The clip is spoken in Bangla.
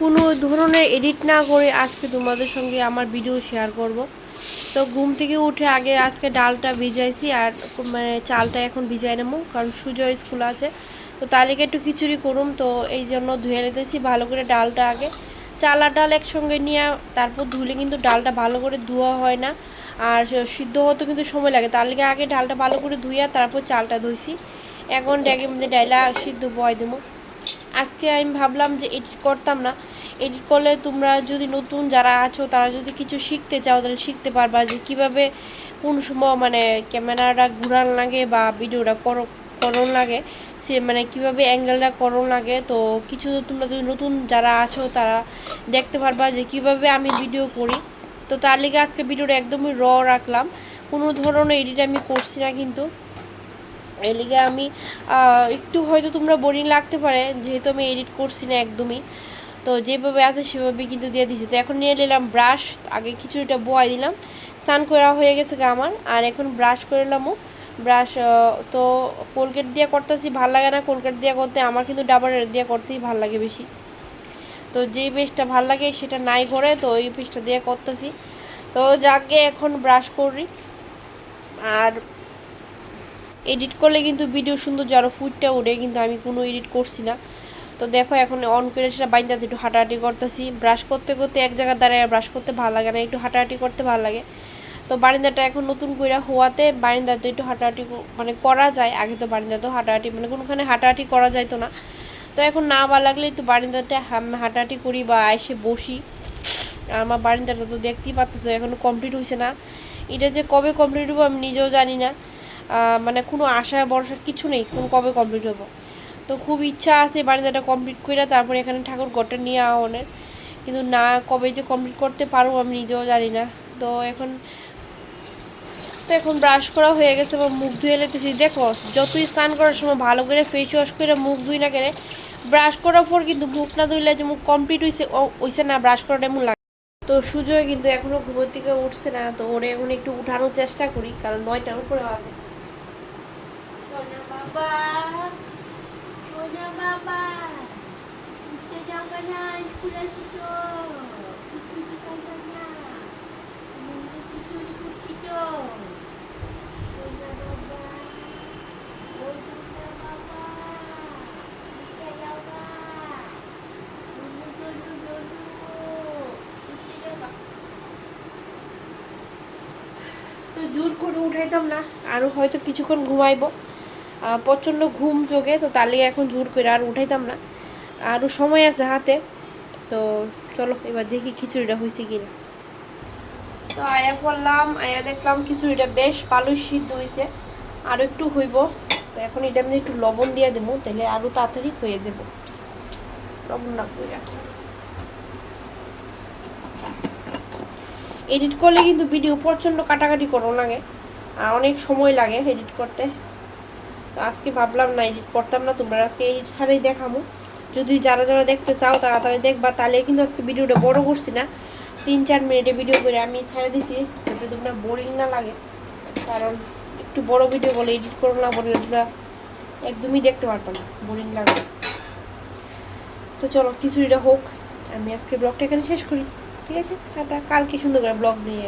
কোনো ধরনের এডিট না করে আজকে তোমাদের সঙ্গে আমার ভিডিও শেয়ার করব। তো ঘুম থেকে উঠে আগে আজকে ডালটা ভিজাইছি, আর মানে চালটা এখন ভিজাই নেবো, কারণ সুজয় স্কুল আছে। তো তালিকা একটু খিচুড়ি করুম, তো এই জন্য ধুয়ে নিতেছি ভালো করে ডালটা আগে। চাল আর ডাল একসঙ্গে নিয়ে তারপর ধুলে কিন্তু ডালটা ভালো করে ধোয়া হয় না, আর সিদ্ধ হতে কিন্তু সময় লাগে। তার লিগে আগে ডালটা ভালো করে ধুইয়া তারপর চালটা ধুইছি। এখন ড্যাগের মধ্যে ডাইলা সিদ্ধ বয় দেবো। আজকে আমি ভাবলাম যে এডিট করতাম না, এডিট করলে তোমরা যদি নতুন যারা আছো তারা যদি কিছু শিখতে চাও তাহলে শিখতে পারবা, যে কীভাবে কোন সময় মানে ক্যামেরাটা ঘুরান লাগে বা ভিডিওটা করণ লাগে, সে মানে কীভাবে অ্যাঙ্গেলটা করণ লাগে। তো কিছু তোমরা যদি নতুন যারা আছো তারা দেখতে পারবা যে কীভাবে আমি ভিডিও করি। তো তার লিগে আজকে ভিডিওটা একদমই রাখলাম, কোনো ধরনের এডিট আমি করছি না। কিন্তু এই লিগে আমি একটু হয়তো তোমরা বোরিং লাগতে পারে, যেহেতু আমি এডিট করছি না একদমই। তো যেভাবে আছে সেভাবে কিন্তু দিয়ে দিয়েছি। তো এখন নিয়ে নিলাম ব্রাশ, আগে খিচুড়িটা বয়াই দিলাম, স্নান করা হয়ে গেছে আমার। আর এখন ব্রাশ করে নিলামও। ব্রাশ তো কোলগেট দিয়ে করতেছি, ভাল লাগে না কোলগেট দিয়ে করতে, আমার কিন্তু ডাবর দিয়ে করতেই ভাল লাগে বেশি। তো যেই পেস্টটা ভাল লাগে সেটা নাই করে, তো ওই পেস্টটা দিয়ে করতেছি। তো যাকে এখন ব্রাশ করি। আর এডিট করলে কিন্তু ভিডিও সুন্দর আরও ফুটটা উঠে, কিন্তু আমি কোনো এডিট করছি না। তো দেখো এখন অন করে সেটা বাইন্দাতে একটু হাঁটাহাঁটি করতেছি। ব্রাশ করতে করতে এক জায়গায় দাঁড়ায় ব্রাশ করতে ভালো লাগে না, একটু হাঁটাহাঁটি করতে ভালো লাগে। তো বারিন্দাটা এখন নতুন করে হওয়াতে বারিন্দাতে একটু হাঁটাহাঁটি মানে করা যায়। আগে তো বারিন্দাতেও হাঁটাহাঁটি মানে কোনোখানে হাঁটাহাঁটি করা যাইতো না। তো এখন না ভালো লাগলে একটু বারিন্দাতে হাঁটাহাঁটি করি বা এসে বসি। আমার বারিন্দাটা তো দেখতেই পাচ্ছ এখনও কমপ্লিট হয়েছে না। এটা যে কবে কমপ্লিট হবো আমি নিজেও জানি না, মানে কোনো আশা ভরসা কিছু নেই কোন কবে কমপ্লিট হবো। তো খুব ইচ্ছা আছে বারিন্দাটা কমপ্লিট করে তারপরে এখানে ঠাকুর ঘরটা নিয়ে আওয়ানের, কিন্তু না কবে যে কমপ্লিট করতে পারবো আমি নিজেও জানি না। তো এখন ব্রাশ করা হয়ে গেছে বা মুখ ধুয়ে লেতেছি। দেখো যতই স্নান করার সময় ভালো করে ফেস ওয়াশ করে মুখ ধুই না কেন, ব্রাশ করার পর কিন্তু মুখ না ধুইলে যে মুখ কমপ্লিট হয়েছে না, ব্রাশ করাটা এমন লাগে। তো সুজয় কিন্তু এখনো ঘুমের থেকে উঠছে না, তো ওরে এখন একটু উঠানোর চেষ্টা করি, কারণ 9টার উপরে বাজে। বাবা বাবা উঠতে যাবে না, স্কুলে ছুটো তো জোর করে উঠাইতাম না, আরও হয়তো কিছুক্ষণ ঘুমাইবো, প্রচণ্ড ঘুম যোগে। তো তার লিগে এখন জোর করে আর উঠাইতাম না, আরও সময় আছে হাতে। তো চলো এবার দেখি খিচুড়িটা হয়েছে কিনা। তো আয়া করলাম, আয়া দেখলাম খিচুড়িটা বেশ ভালোই সিদ্ধ হয়েছে, আরও একটু হইব। তো এখন এটা আমি একটু লবণ দিয়ে দেবো, তাহলে আরও তাড়াতাড়ি হয়ে যাব। লবণ রাখবো। এডিট করলে কিন্তু ভিডিও প্রচণ্ড কাটাকাটি করো লাগে, অনেক সময় লাগে এডিট করতে। তো আজকে ভাবলাম না এডিট করতাম না, তোমরা আজকে এডিট ছাড়াই দেখাবো। যদি যারা যারা দেখতে চাও তাড়াতাড়ি দেখবা, তাহলে কিন্তু আজকে ভিডিওটা বড় করছি না, 3-4 মিনিটে ভিডিও করে আমি ছেড়ে দিছি, যাতে তোমরা বোরিং না লাগে। কারণ একটু বড় ভিডিও বলে এডিট করো না বলে তোমরা একদমই দেখতে পারতো না, বোরিং লাগবে। তো চলো খিচুড়িটা হোক, আমি আজকে ব্লগটা এখানে শেষ করি। ঠিক আছে, টাটা, কালকে সুন্দর করে ব্লগ নিয়ে